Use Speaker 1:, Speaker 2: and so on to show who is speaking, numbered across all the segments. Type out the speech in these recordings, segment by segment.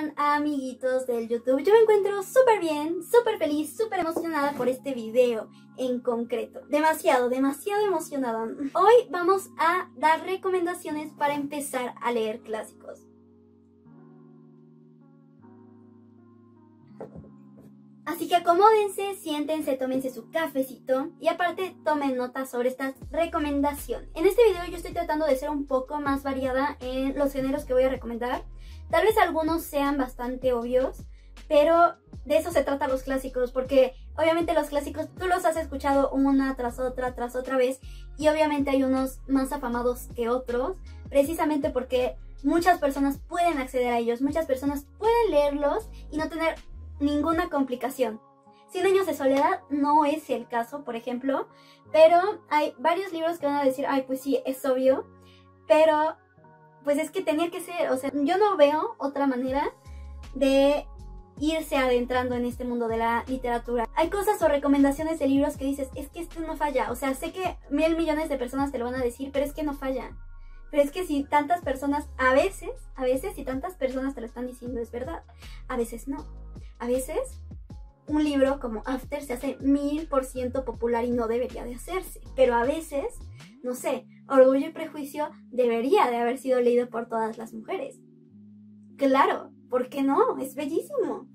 Speaker 1: están, amiguitos del YouTube? Yo me encuentro súper bien, súper feliz, súper emocionada por este video en concreto. Demasiado emocionada. Hoy vamos a dar recomendaciones para empezar a leer clásicos. Así que acomódense, siéntense, tómense su cafecito y aparte tomen notas sobre estas recomendaciones. En este video yo estoy tratando de ser un poco más variada en los géneros que voy a recomendar. Tal vez algunos sean bastante obvios, pero de eso se trata los clásicos, porque obviamente los clásicos tú los has escuchado una tras otra vez y obviamente hay unos más afamados que otros, precisamente porque muchas personas pueden acceder a ellos, muchas personas pueden leerlos y no tener ninguna complicación. 100 años de soledad no es el caso, por ejemplo, pero hay varios libros que van a decir, ay, pues sí, es obvio, pero pues es que tenía que ser, o sea, yo no veo otra manera de irse adentrando en este mundo de la literatura. Hay cosas o recomendaciones de libros que dices, es que esto no falla, o sea, sé que 1.000 millones de personas te lo van a decir, pero es que no falla. Pero es que si tantas personas, a veces, si tantas personas te lo están diciendo, es verdad, a veces no. A veces un libro como After se hace 1000% popular y no debería de hacerse, pero a veces, no sé, Orgullo y Prejuicio debería de haber sido leído por todas las mujeres. Claro, ¿por qué no? Es bellísimo.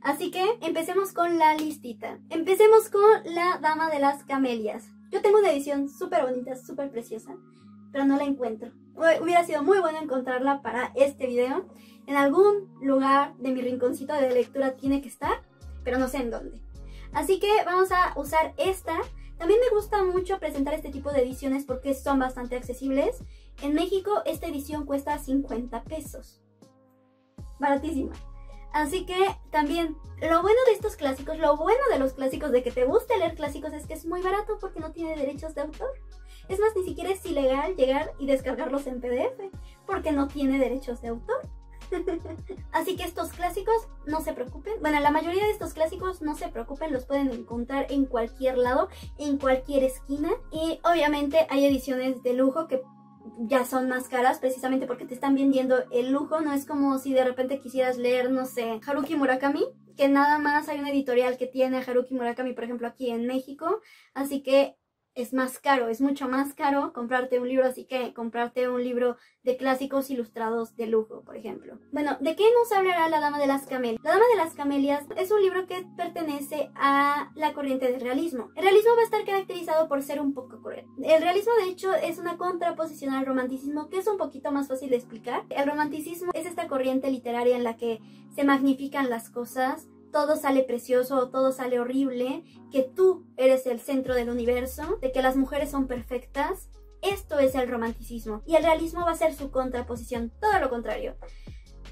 Speaker 1: Así que empecemos con la listita. Empecemos con La Dama de las Camelias. Yo tengo una edición súper bonita, súper preciosa, pero no la encuentro. Hubiera sido muy bueno encontrarla para este video. En algún lugar de mi rinconcito de lectura tiene que estar, pero no sé en dónde. Así que vamos a usar esta. También me gusta mucho presentar este tipo de ediciones porque son bastante accesibles. En México esta edición cuesta 50 pesos. Baratísima. Así que también lo bueno de estos clásicos, lo bueno de los clásicos, de que te guste leer clásicos, es que es muy barato porque no tiene derechos de autor. Es más, ni siquiera es ilegal llegar y descargarlos en PDF porque no tiene derechos de autor. Así que estos clásicos no se preocupen. Bueno, la mayoría de estos clásicos no se preocupen, los pueden encontrar en cualquier lado, en cualquier esquina. Y obviamente hay ediciones de lujo que ya son más caras precisamente porque te están vendiendo el lujo. No es como si de repente quisieras leer, no sé, Haruki Murakami, que nada más hay una editorial que tiene a Haruki Murakami, por ejemplo, aquí en México. Así que es más caro, es mucho más caro comprarte un libro así que comprarte un libro de clásicos ilustrados de lujo, por ejemplo. Bueno, ¿de qué nos hablará La Dama de las Camelias? La Dama de las Camelias es un libro que pertenece a la corriente del realismo. El realismo va a estar caracterizado por ser un poco cruel. El realismo, de hecho, es una contraposición al romanticismo que es un poquito más fácil de explicar. El romanticismo es esta corriente literaria en la que se magnifican las cosas, todo sale precioso, todo sale horrible, que tú eres el centro del universo, de que las mujeres son perfectas. Esto es el romanticismo. Y el realismo va a ser su contraposición, todo lo contrario.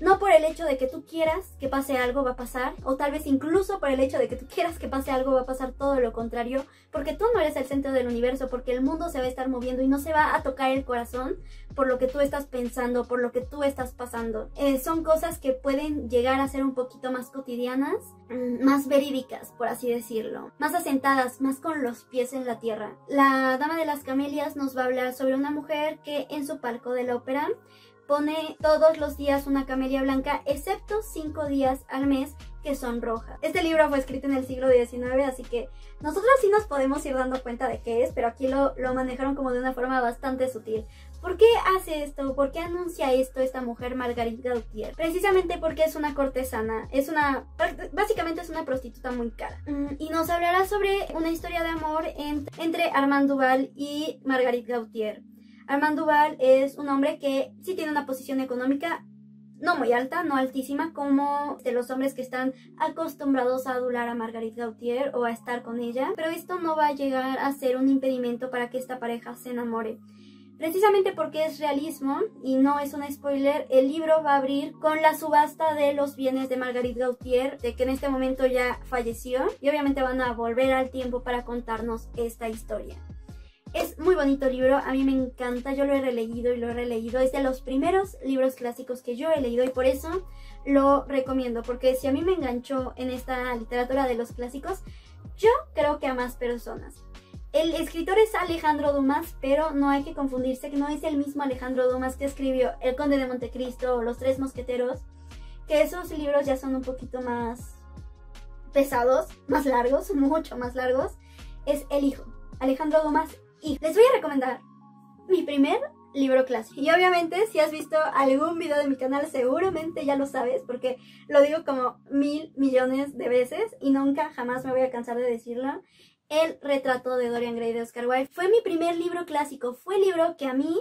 Speaker 1: No por el hecho de que tú quieras que pase algo va a pasar, o tal vez incluso por el hecho de que tú quieras que pase algo va a pasar todo lo contrario, porque tú no eres el centro del universo, porque el mundo se va a estar moviendo y no se va a tocar el corazón por lo que tú estás pensando, por lo que tú estás pasando. Son cosas que pueden llegar a ser un poquito más cotidianas, más verídicas, por así decirlo, más asentadas, más con los pies en la tierra. La Dama de las Camelias nos va a hablar sobre una mujer que en su palco de la ópera pone todos los días una camelia blanca, excepto 5 días al mes que son rojas. Este libro fue escrito en el siglo XIX, así que nosotros sí nos podemos ir dando cuenta de qué es, pero aquí lo manejaron como de una forma bastante sutil. ¿Por qué hace esto? ¿Por qué anuncia esto esta mujer, Marguerite Gautier? Precisamente porque es una cortesana, básicamente es una prostituta muy cara. Y nos hablará sobre una historia de amor entre Armand Duval y Marguerite Gautier. Armand Duval es un hombre que sí tiene una posición económica no muy alta, no altísima, como de los hombres que están acostumbrados a adular a Marguerite Gautier o a estar con ella, pero esto no va a llegar a ser un impedimento para que esta pareja se enamore. Precisamente porque es realismo y no es un spoiler, el libro va a abrir con la subasta de los bienes de Marguerite Gautier, de que en este momento ya falleció, y obviamente van a volver al tiempo para contarnos esta historia. Es muy bonito libro, a mí me encanta, yo lo he releído y lo he releído. Es de los primeros libros clásicos que yo he leído y por eso lo recomiendo. Porque si a mí me enganchó en esta literatura de los clásicos, yo creo que a más personas. El escritor es Alejandro Dumas, pero no hay que confundirse que no es el mismo Alejandro Dumas que escribió El Conde de Montecristo o Los Tres Mosqueteros, que esos libros ya son un poquito más pesados, más largos, mucho más largos. Es el hijo, Alejandro Dumas, y les voy a recomendar mi primer libro clásico. Y obviamente si has visto algún video de mi canal seguramente ya lo sabes, porque lo digo como 1000 millones de veces y nunca jamás me voy a cansar de decirlo. El retrato de Dorian Gray de Oscar Wilde fue mi primer libro clásico, fue el libro que a mí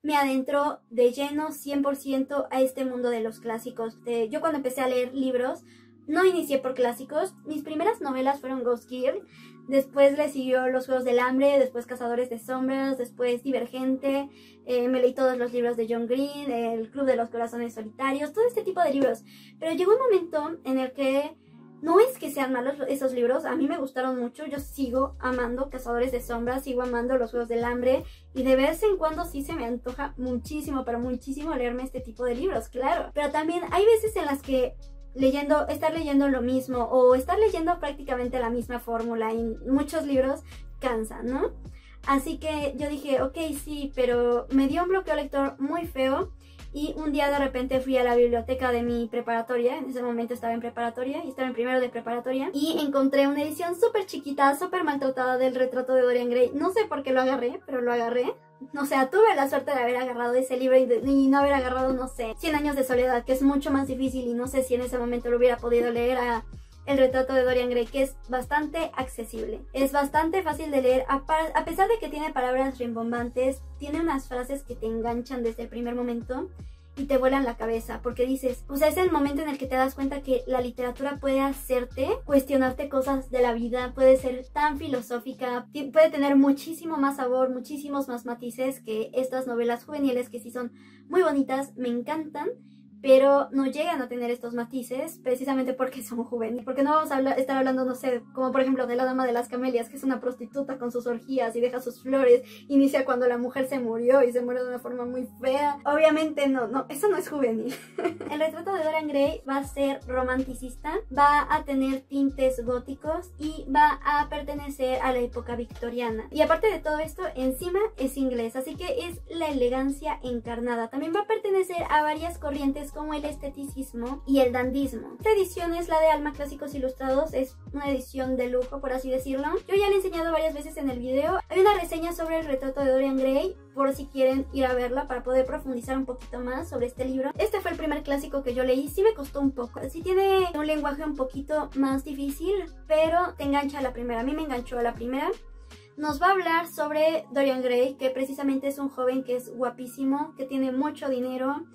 Speaker 1: me adentró de lleno 100% a este mundo de los clásicos. Yo cuando empecé a leer libros no inicié por clásicos, mis primeras novelas fueron Ghost Girl, después le siguió Los Juegos del Hambre, después Cazadores de Sombras, después Divergente, me leí todos los libros de John Green, El Club de los Corazones Solitarios, todo este tipo de libros. Pero llegó un momento en el que no es que sean malos esos libros, a mí me gustaron mucho, yo sigo amando Cazadores de Sombras, sigo amando Los Juegos del Hambre y de vez en cuando sí se me antoja muchísimo, pero muchísimo leerme este tipo de libros, claro. Pero también hay veces en las que estar leyendo lo mismo o estar leyendo prácticamente la misma fórmula y muchos libros cansan, ¿no? Así que yo dije, ok, sí, pero me dio un bloqueo lector muy feo y un día de repente fui a la biblioteca de mi preparatoria, en ese momento estaba en preparatoria y estaba en primero de preparatoria y encontré una edición súper chiquita, súper maltratada del retrato de Dorian Gray. No sé por qué lo agarré, pero lo agarré. O sea, tuve la suerte de haber agarrado ese libro y no haber agarrado, no sé, 100 años de soledad, que es mucho más difícil y no sé si en ese momento lo hubiera podido leer a El retrato de Dorian Gray, que es bastante accesible. Es bastante fácil de leer, a pesar de que tiene palabras rimbombantes, tiene unas frases que te enganchan desde el primer momento y te vuelan la cabeza, porque dices, o sea, es el momento en el que te das cuenta que la literatura puede hacerte cuestionarte cosas de la vida, puede ser tan filosófica, puede tener muchísimo más sabor, muchísimos más matices que estas novelas juveniles que sí son muy bonitas, me encantan, pero no llegan a tener estos matices precisamente porque son juveniles. Porque no vamos a estar hablando, no sé, como por ejemplo de La Dama de las Camelias, que es una prostituta con sus orgías y deja sus flores, inicia cuando la mujer se murió y se muere de una forma muy fea. Obviamente no, eso no es juvenil. El retrato de Dorian Gray va a ser romanticista, va a tener tintes góticos y va a pertenecer a la época victoriana. Y aparte de todo esto, encima es inglés, así que es la elegancia encarnada. También va a pertenecer a varias corrientes como el esteticismo y el dandismo. Esta edición es la de Alma Clásicos Ilustrados, es una edición de lujo, por así decirlo. Yo ya le he enseñado varias veces en el video. Hay una reseña sobre el retrato de Dorian Gray, por si quieren ir a verla para poder profundizar un poquito más sobre este libro. Este fue el primer clásico que yo leí, sí me costó un poco. Sí tiene un lenguaje un poquito más difícil, pero te engancha a la primera. A mí me enganchó a la primera. Nos va a hablar sobre Dorian Gray, que precisamente es un joven que es guapísimo, que tiene mucho dinero,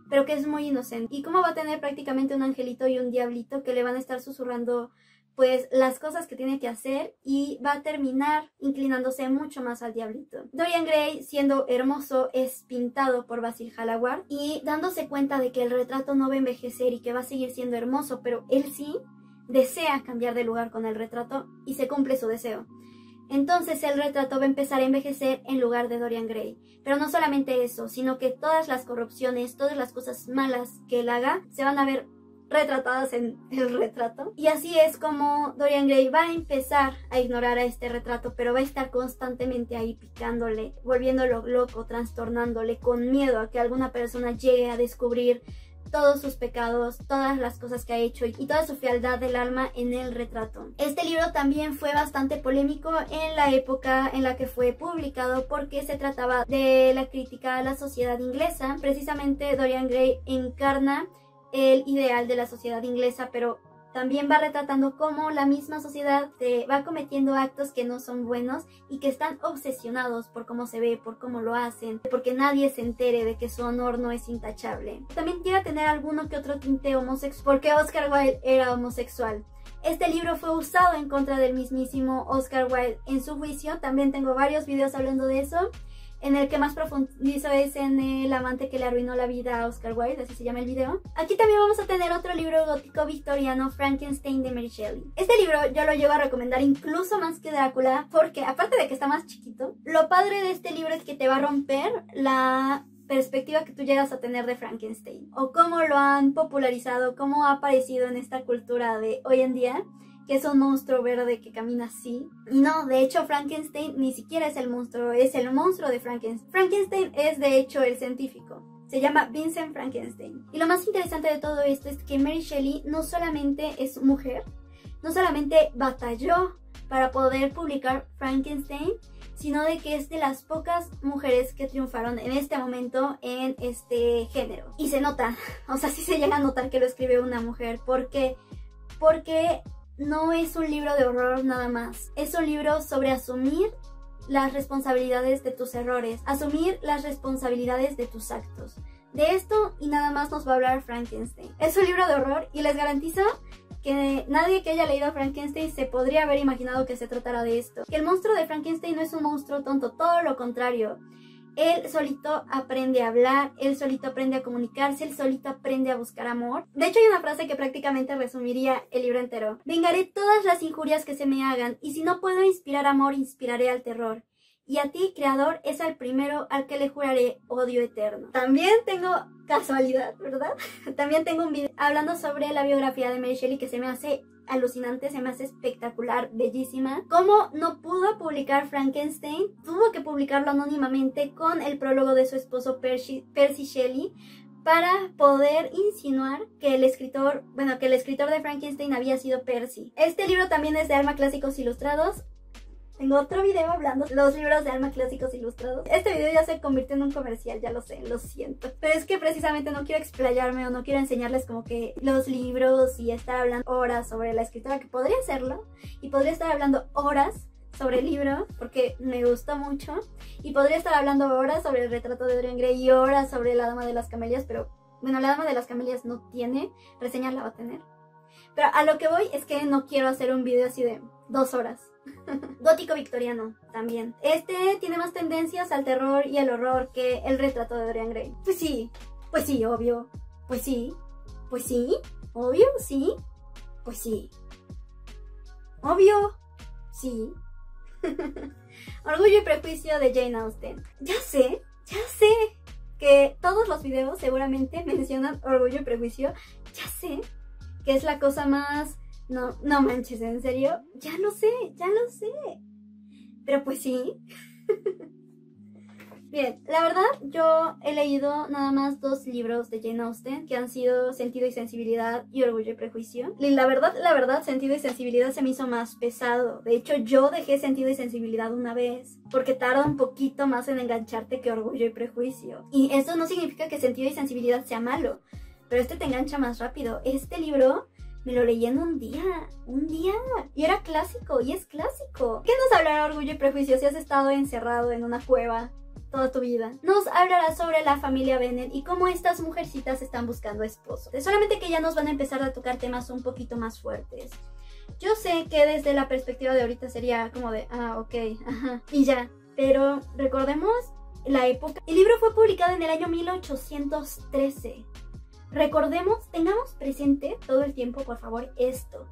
Speaker 1: pero que es muy inocente. Y cómo va a tener prácticamente un angelito y un diablito que le van a estar susurrando pues las cosas que tiene que hacer y va a terminar inclinándose mucho más al diablito. Dorian Gray, siendo hermoso, es pintado por Basil Hallward y dándose cuenta de que el retrato no va a envejecer y que va a seguir siendo hermoso, pero él sí desea cambiar de lugar con el retrato y se cumple su deseo. Entonces el retrato va a empezar a envejecer en lugar de Dorian Gray. Pero no solamente eso, sino que todas las corrupciones, todas las cosas malas que él haga, se van a ver retratadas en el retrato. Y así es como Dorian Gray va a empezar a ignorar a este retrato, pero va a estar constantemente ahí picándole, volviéndolo loco, trastornándole, con miedo a que alguna persona llegue a descubrir todos sus pecados, todas las cosas que ha hecho y toda su fealdad del alma en el retrato. Este libro también fue bastante polémico en la época en la que fue publicado porque se trataba de la crítica a la sociedad inglesa. Precisamente Dorian Gray encarna el ideal de la sociedad inglesa, pero también va retratando cómo la misma sociedad va cometiendo actos que no son buenos y que están obsesionados por cómo se ve, por cómo lo hacen, porque nadie se entere de que su honor no es intachable. También llega a tener alguno que otro tinte homosexual, porque Oscar Wilde era homosexual. Este libro fue usado en contra del mismísimo Oscar Wilde en su juicio. También tengo varios videos hablando de eso. En el que más profundizo es en El amante que le arruinó la vida a Oscar Wilde, así se llama el video. Aquí también vamos a tener otro libro gótico victoriano, Frankenstein de Mary Shelley. Este libro yo lo llego a recomendar incluso más que Drácula, porque aparte de que está más chiquito, lo padre de este libro es que te va a romper la perspectiva que tú llegas a tener de Frankenstein, o cómo lo han popularizado, cómo ha aparecido en esta cultura de hoy en día. que es un monstruo verde que camina así. Y no, de hecho Frankenstein ni siquiera es el monstruo, es el monstruo de Frankenstein. Frankenstein es de hecho el científico. Se llama Vincent Frankenstein. Y lo más interesante de todo esto es que Mary Shelley no solamente es mujer, no solamente batalló para poder publicar Frankenstein, sino de que es de las pocas mujeres que triunfaron en este momento en este género. Y se nota, o sea, sí se llega a notar que lo escribe una mujer. ¿Por qué? Porque no es un libro de horror nada más. Es un libro sobre asumir las responsabilidades de tus errores, asumir las responsabilidades de tus actos. De esto y nada más nos va a hablar Frankenstein. Es un libro de horror y les garantizo que nadie que haya leído Frankenstein se podría haber imaginado que se tratara de esto. Que el monstruo de Frankenstein no es un monstruo tonto, todo lo contrario. Él solito aprende a hablar, él solito aprende a comunicarse, él solito aprende a buscar amor. De hecho hay una frase que prácticamente resumiría el libro entero. Vengaré todas las injurias que se me hagan, y si no puedo inspirar amor, inspiraré al terror. Y a ti, creador, es al primero al que le juraré odio eterno. También tengo casualidad, ¿verdad? También tengo un video hablando sobre la biografía de Mary Shelley que se me hace alucinante, se me hace espectacular, bellísima. Como no pudo publicar Frankenstein, tuvo que publicarlo anónimamente con el prólogo de su esposo Percy Shelley para poder insinuar que el escritor de Frankenstein había sido Percy. Este libro también es de Alma Clásicos Ilustrados. Tengo otro video hablando de los libros de Alma Clásicos Ilustrados. Este video ya se convirtió en un comercial, ya lo sé, lo siento. Pero es que precisamente no quiero explayarme o no quiero enseñarles como que los libros y estar hablando horas sobre la escritora, que podría hacerlo. Y podría estar hablando horas sobre el libro, porque me gustó mucho. Y podría estar hablando horas sobre el retrato de Dorian Gray y horas sobre La Dama de las Camelias, pero bueno, La Dama de las Camelias no tiene, reseña la va a tener. Pero a lo que voy es que no quiero hacer un video así de 2 horas. Gótico victoriano también. Este tiene más tendencias al terror y al horror que el retrato de Dorian Gray. Pues sí, obvio. Pues sí, obvio, sí. Pues sí, obvio, sí. Orgullo y Prejuicio de Jane Austen. Ya sé que todos los videos seguramente mencionan Orgullo y Prejuicio. Ya sé que es la cosa más... No manches, ¿en serio? Ya lo sé. Pero pues sí. Bien, la verdad yo he leído nada más 2 libros de Jane Austen, que han sido Sentido y Sensibilidad y Orgullo y Prejuicio. Y la verdad, Sentido y Sensibilidad se me hizo más pesado. De hecho, yo dejé Sentido y Sensibilidad una vez, porque tarda un poquito más en engancharte que Orgullo y Prejuicio. Y eso no significa que Sentido y Sensibilidad sea malo, pero este te engancha más rápido. Este libro... me lo leí en un día, y era clásico, y es clásico. ¿Qué nos hablará Orgullo y Prejuicio si has estado encerrado en una cueva toda tu vida? Nos hablará sobre la familia Bennet y cómo estas mujercitas están buscando esposo. Solamente que ya nos van a empezar a tocar temas un poquito más fuertes. Yo sé que desde la perspectiva de ahorita sería como de, ok, ajá, y ya. Pero recordemos la época. El libro fue publicado en el año 1813. Recordemos, tengamos presente todo el tiempo, por favor, esto.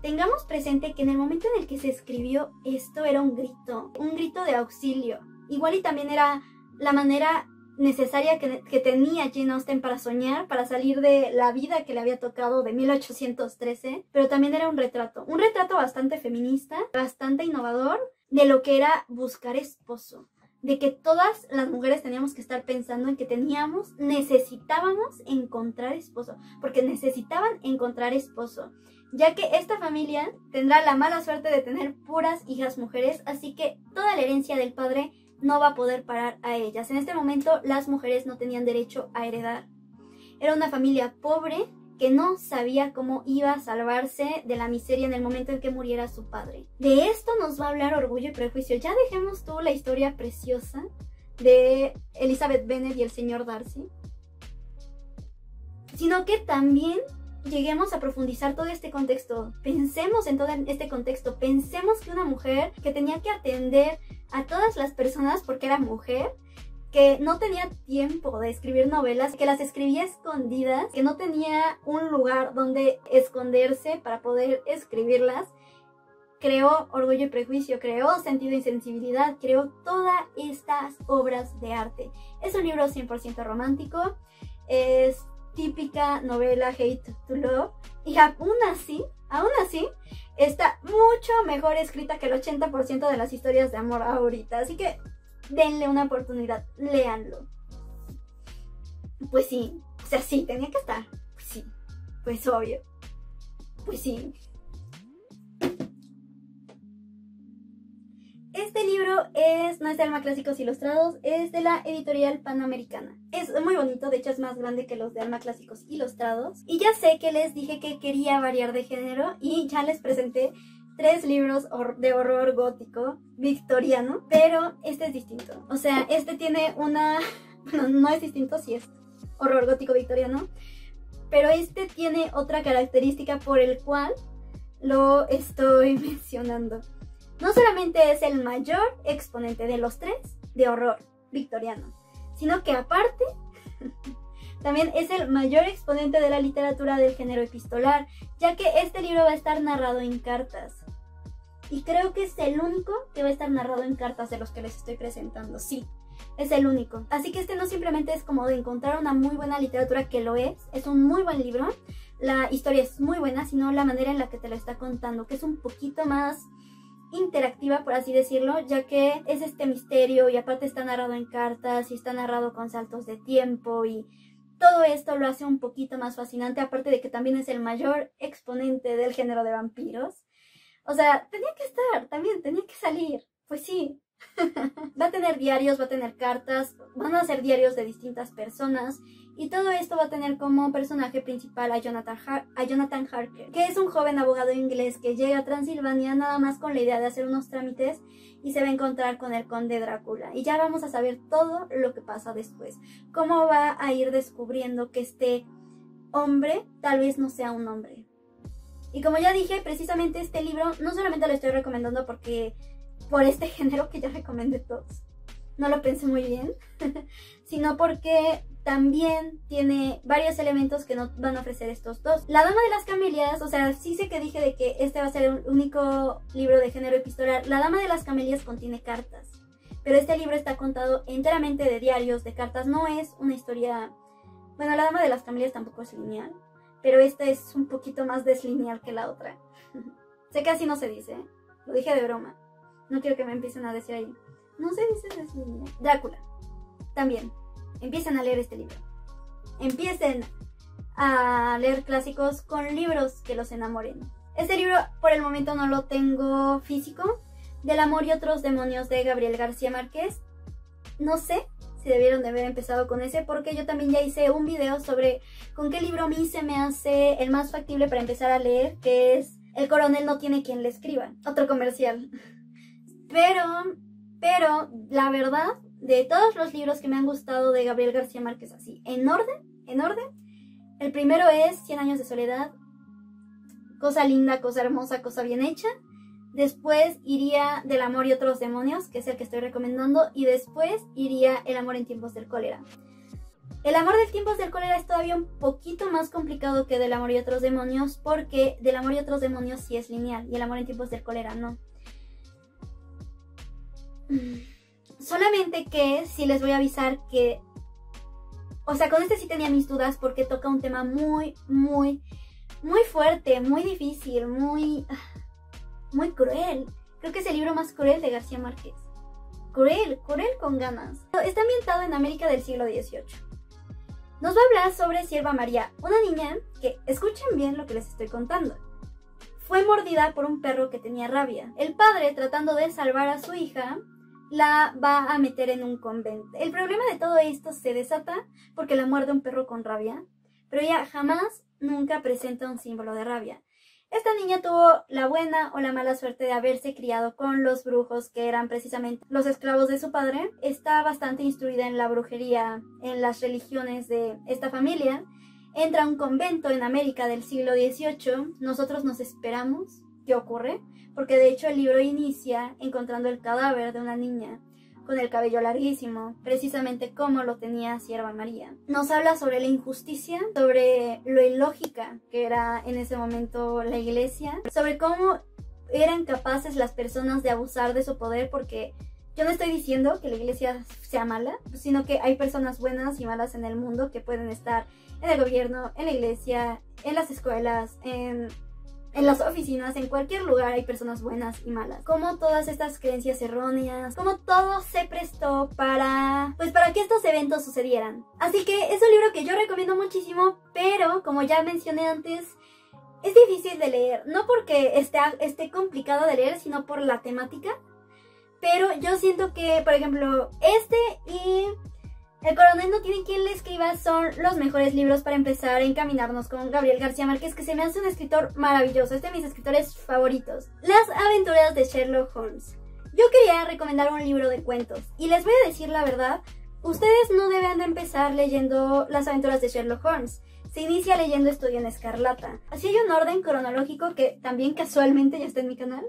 Speaker 1: Tengamos presente que en el momento en el que se escribió esto era un grito de auxilio. Igual y también era la manera necesaria que tenía Jane Austen para soñar, para salir de la vida que le había tocado de 1813, pero también era un retrato bastante feminista, bastante innovador de lo que era buscar esposo. De que todas las mujeres teníamos que estar pensando en que necesitábamos encontrar esposo, porque necesitaban encontrar esposo, ya que esta familia tendrá la mala suerte de tener puras hijas mujeres, así que toda la herencia del padre no va a poder parar a ellas. En este momento las mujeres no tenían derecho a heredar. Era una familia pobre que no sabía cómo iba a salvarse de la miseria en el momento en que muriera su padre. De esto nos va a hablar Orgullo y Prejuicio. Ya dejemos tú la historia preciosa de Elizabeth Bennet y el señor Darcy, sino que también lleguemos a profundizar todo este contexto. Pensemos en todo este contexto. Pensemos que una mujer que tenía que atender a todas las personas porque era mujer, que no tenía tiempo de escribir novelas, que las escribía escondidas, que no tenía un lugar donde esconderse para poder escribirlas, creó Orgullo y Prejuicio, creó Sentido y Sensibilidad, creó todas estas obras de arte. Es un libro 100% romántico, es típica novela hate to love, y aún aún así, está mucho mejor escrita que el 80% de las historias de amor ahorita. Así que denle una oportunidad, léanlo. Pues sí, o sea, sí, tenía que estar. Pues sí, pues obvio. Pues sí. Este libro no es de Alma Clásicos Ilustrados, es de la editorial Panamericana. Es muy bonito, de hecho es más grande que los de Alma Clásicos Ilustrados. Y ya sé que les dije que quería variar de género y ya les presenté 3 libros de horror gótico victoriano, pero este es distinto. O sea, este tiene una... Bueno, no es distinto, sí es horror gótico victoriano, pero este tiene otra característica por el cual lo estoy mencionando. No solamente es el mayor exponente de los 3 de horror victoriano, sino que aparte también es el mayor exponente de la literatura del género epistolar, ya que este libro va a estar narrado en cartas. Y creo que es el único que va a estar narrado en cartas de los que les estoy presentando, sí. Es el único. Así que este no simplemente es como de encontrar una muy buena literatura, que lo es un muy buen libro. La historia es muy buena, sino la manera en la que te lo está contando, que es un poquito más interactiva, por así decirlo, ya que es este misterio y aparte está narrado en cartas y está narrado con saltos de tiempo y todo esto lo hace un poquito más fascinante, aparte de que también es el mayor exponente del género de vampiros. O sea, tenía que estar, también tenía que salir, pues sí. Va a tener diarios, va a tener cartas, van a ser diarios de distintas personas y todo esto va a tener como personaje principal a Jonathan Harker, que es un joven abogado inglés que llega a Transilvania nada más con la idea de hacer unos trámites y se va a encontrar con el conde Drácula. Y ya vamos a saber todo lo que pasa después, cómo va a ir descubriendo que este hombre tal vez no sea un hombre. Y como ya dije, precisamente este libro no solamente lo estoy recomendando por este género que ya recomendé todos, no lo pensé muy bien, sino porque también tiene varios elementos que no van a ofrecer estos dos. La Dama de las Camelias, o sea, sí sé que dije de que este va a ser el único libro de género epistolar. La Dama de las Camelias contiene cartas, pero este libro está contado enteramente de diarios, de cartas, no es una historia... Bueno, La Dama de las Camelias tampoco es lineal, pero esta es un poquito más deslineal que la otra. Sé que así no se dice, lo dije de broma. No quiero que me empiecen a decir ahí. No se dice deslineal. Drácula. También. Empiecen a leer este libro. Empiecen a leer clásicos con libros que los enamoren. Este libro por el momento no lo tengo físico. Del amor y otros demonios de Gabriel García Márquez. No sé si debieron de haber empezado con ese, porque yo también ya hice un video sobre con qué libro a mí se me hace el más factible para empezar a leer, que es El coronel no tiene quien le escriba. Otro comercial. Pero la verdad, de todos los libros que me han gustado de Gabriel García Márquez, así, en orden, el primero es 100 años de soledad, cosa linda, cosa hermosa, cosa bien hecha. Después iría Del amor y otros demonios, que es el que estoy recomendando, y después iría El amor en tiempos del cólera. El amor de tiempos del cólera es todavía un poquito más complicado que Del amor y otros demonios, porque Del amor y otros demonios sí es lineal, y El amor en tiempos del cólera no. Solamente que sí les voy a avisar que, o sea, con este sí tenía mis dudas porque toca un tema muy fuerte, muy difícil, muy cruel. Creo que es el libro más cruel de García Márquez. Cruel con ganas. Está ambientado en América del siglo XVIII. Nos va a hablar sobre Sierva María, una niña que, escuchen bien lo que les estoy contando, fue mordida por un perro que tenía rabia. El padre, tratando de salvar a su hija, la va a meter en un convento. El problema de todo esto se desata porque la muerde un perro con rabia, pero ella jamás, nunca presenta un símbolo de rabia. Esta niña tuvo la buena o la mala suerte de haberse criado con los brujos, que eran precisamente los esclavos de su padre. Está bastante instruida en la brujería, en las religiones de esta familia. Entra a un convento en América del siglo XVIII. Nosotros nos esperamos qué ocurre, porque de hecho el libro inicia encontrando el cadáver de una niña con el cabello larguísimo, precisamente como lo tenía Sierva María. Nos habla sobre la injusticia, sobre lo ilógica que era en ese momento la iglesia, sobre cómo eran capaces las personas de abusar de su poder, porque yo no estoy diciendo que la iglesia sea mala, sino que hay personas buenas y malas en el mundo que pueden estar en el gobierno, en la iglesia, en las escuelas, en en las oficinas, en cualquier lugar hay personas buenas y malas. Como todas estas creencias erróneas, como todo se prestó para, pues para que estos eventos sucedieran. Así que es un libro que yo recomiendo muchísimo, pero como ya mencioné antes, es difícil de leer. No porque esté complicado de leer, sino por la temática. Pero yo siento que, por ejemplo, este y El coronel no tiene quien le escriba son los mejores libros para empezar a encaminarnos con Gabriel García Márquez, que se me hace un escritor maravilloso, es de mis escritores favoritos. Las aventuras de Sherlock Holmes. Yo quería recomendar un libro de cuentos, y les voy a decir la verdad, ustedes no deben de empezar leyendo Las aventuras de Sherlock Holmes. Se inicia leyendo Estudio en Escarlata. Así hay un orden cronológico que también casualmente ya está en mi canal.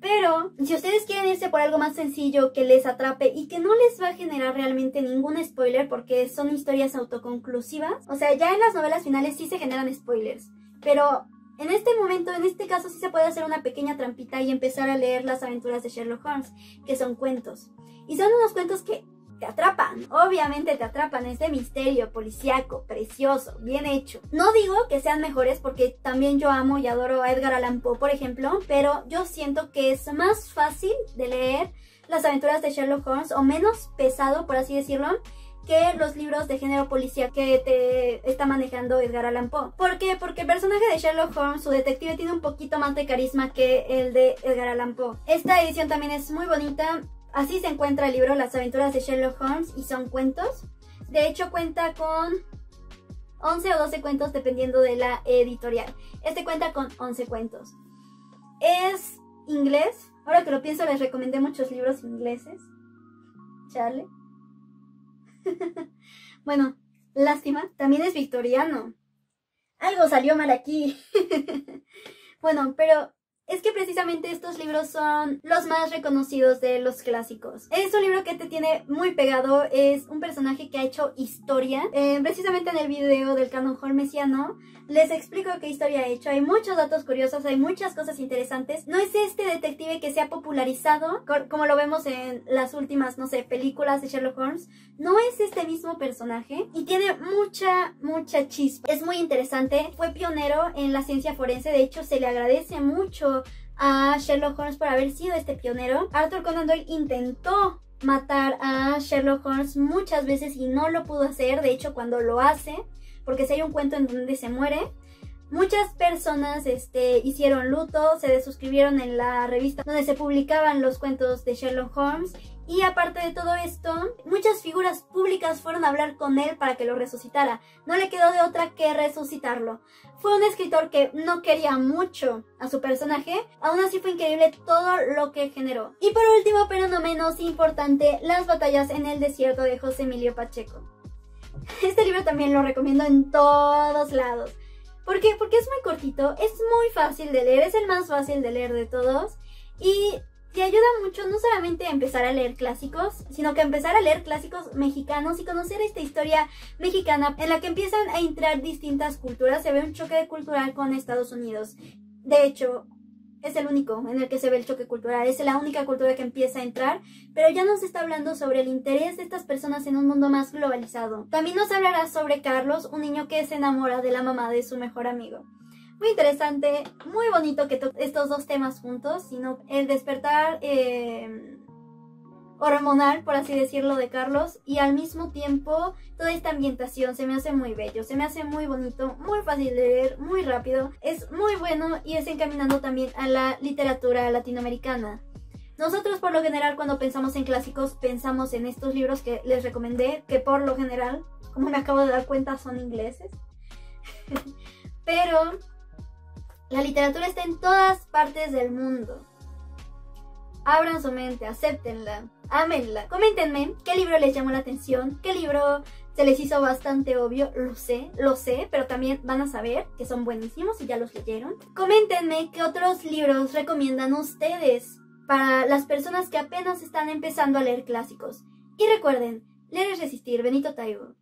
Speaker 1: Pero si ustedes quieren irse por algo más sencillo que les atrape y que no les va a generar realmente ningún spoiler porque son historias autoconclusivas, o sea, ya en las novelas finales sí se generan spoilers, pero en este momento, en este caso sí se puede hacer una pequeña trampita y empezar a leer Las aventuras de Sherlock Holmes, que son cuentos. Y son unos cuentos que te atrapan, obviamente te atrapan, es de misterio, policíaco, precioso, bien hecho. No digo que sean mejores porque también yo amo y adoro a Edgar Allan Poe, por ejemplo, pero yo siento que es más fácil de leer Las aventuras de Sherlock Holmes, o menos pesado, por así decirlo, que los libros de género policíaco que te está manejando Edgar Allan Poe. ¿Por qué? Porque el personaje de Sherlock Holmes, su detective, tiene un poquito más de carisma que el de Edgar Allan Poe. Esta edición también es muy bonita. Así se encuentra el libro Las aventuras de Sherlock Holmes y son cuentos. De hecho cuenta con 11 o 12 cuentos dependiendo de la editorial. Este cuenta con 11 cuentos. Es inglés. Ahora que lo pienso, les recomendé muchos libros ingleses. Charlie. Bueno, lástima. También es victoriano. Algo salió mal aquí. Bueno, pero es que precisamente estos libros son los más reconocidos de los clásicos. Es un libro que te tiene muy pegado, es un personaje que ha hecho historia. Precisamente en el video del canon holmesiano les explico qué historia ha hecho. Hay muchos datos curiosos, hay muchas cosas interesantes. No es este detective que se ha popularizado, como lo vemos en las últimas, no sé, películas de Sherlock Holmes. No es este mismo personaje y tiene mucha chispa. Es muy interesante, fue pionero en la ciencia forense, de hecho se le agradece mucho a Sherlock Holmes por haber sido este pionero. Arthur Conan Doyle intentó matar a Sherlock Holmes muchas veces y no lo pudo hacer. De hecho, cuando lo hace, porque si hay un cuento en donde se muere, muchas personas hicieron luto, se desuscribieron en la revista donde se publicaban los cuentos de Sherlock Holmes. Y aparte de todo esto, muchas figuras públicas fueron a hablar con él para que lo resucitara. No le quedó de otra que resucitarlo. Fue un escritor que no quería mucho a su personaje, aún así fue increíble todo lo que generó. Y por último, pero no menos importante, Las batallas en el desierto de José Emilio Pacheco. Este libro también lo recomiendo en todos lados. ¿Por qué? Porque es muy cortito, es muy fácil de leer, es el más fácil de leer de todos y te ayuda mucho no solamente a empezar a leer clásicos, sino que a empezar a leer clásicos mexicanos y conocer esta historia mexicana en la que empiezan a entrar distintas culturas. Se ve un choque cultural con Estados Unidos. De hecho, es el único en el que se ve el choque cultural, es la única cultura que empieza a entrar, pero ya nos está hablando sobre el interés de estas personas en un mundo más globalizado. También nos hablará sobre Carlos, un niño que se enamora de la mamá de su mejor amigo. Muy interesante, muy bonito que estos dos temas juntos, sino el despertar hormonal, por así decirlo, de Carlos, y al mismo tiempo toda esta ambientación se me hace muy bello, se me hace muy bonito, muy fácil de leer, muy rápido, es muy bueno y es encaminando también a la literatura latinoamericana. Nosotros por lo general cuando pensamos en clásicos pensamos en estos libros que les recomendé, que por lo general, como me acabo de dar cuenta, son ingleses. Pero la literatura está en todas partes del mundo. Abran su mente, acéptenla, ámenla. Coméntenme qué libro les llamó la atención, qué libro se les hizo bastante obvio. Lo sé, pero también van a saber que son buenísimos y ya los leyeron. Coméntenme qué otros libros recomiendan ustedes para las personas que apenas están empezando a leer clásicos. Y recuerden, leer es resistir. Benito Taibo.